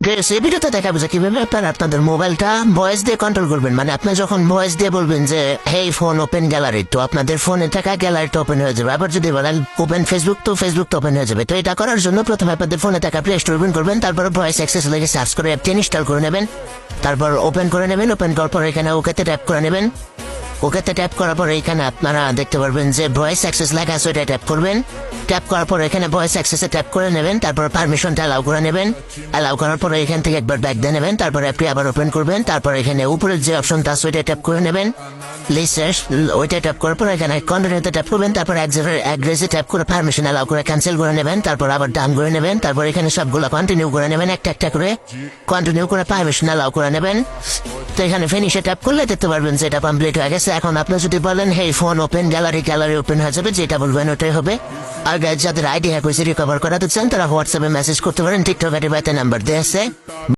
এই ভিডিওতে দেখাবো যে কিভাবে আপনারা আপনাদের মোবাইলটা ভয়েস দিয়ে কন্ট্রোল করবেন। মানে আপনি যখন ভয়েস দিয়ে বলবেন যে হেই ফোন ওপেন গ্যালারি, তো আপনাদের ফোনে থাকা গ্যালারিটা ওপেন হয়ে যাবে। আবার যদি বলেন ওপেন ফেসবুক, তো ফেসবুক তো ওপেন হয়ে যাবে। তো এটা করার জন্য প্রথমে আপনাদের ফোনে থাকা প্লে স্টোর ওপেন করবেন, তারপর ভয়েস অ্যাক্সেস লেগে সার্চ করে অ্যাপটি ইনস্টল করে নেবেন, তারপর ওপেন করে নেবেন। ওপেন করার পর এখানে ওকেতে ট্যাপ করে নেবেন। ওকেতে ট্যাপ করার পর এখানে আপনারা দেখতে পারবেন যে ভয়েস অ্যাক্সেস লেখা আছে, ওইটা ট্যাপ করবেন। ট্যাপ করার পর এখানে ভয়েস অ্যাক্সেসে ট্যাপ করে নেবেন, তারপর পারমিশনটা অ্যালাউ করে নেবেন। অ্যালাউ করার পরে এখান থেকে একবার ব্যাক দিয়ে নেবেন, তারপর অ্যাপটি আবার ওপেন করবেন। তারপর এখানে উপরের যে অপশনটা আছে ওইটা ট্যাপ করে নেবেন, লিস্টের ওইটা ট্যাপ করার পর এখানে কন্টিনিউতে ট্যাপ করবেন। তারপর অ্যাড্রেসে ট্যাপ করে পারমিশন অ্যালাউ করে ক্যান্সেল করে নেবেন, তারপর আবার ডান করে নেবেন। তারপর এখানে সবগুলো কন্টিনিউ করে নেবেন, একটা একটা করে কন্টিনিউ করে পারমিশন অ্যালাউ করে নেবেন। তো এখানে ফিনিশে ট্যাপ করলে দেখতে পারবেন যে এটা কমপ্লিট হয়ে গেছে। এখন আপনি যদি বলেন hey phone open gallery, gallery open হয়ে যাবে, যেটা বলবেন ওটাই হবে। আর যাদের আইডি হ্যাক হয়েছে রিকভার করাতে চান তারা হোয়াটসঅ্যাপে মেসেজ করতে পারেন, টিকটক নাম্বার দিয়ে আছে।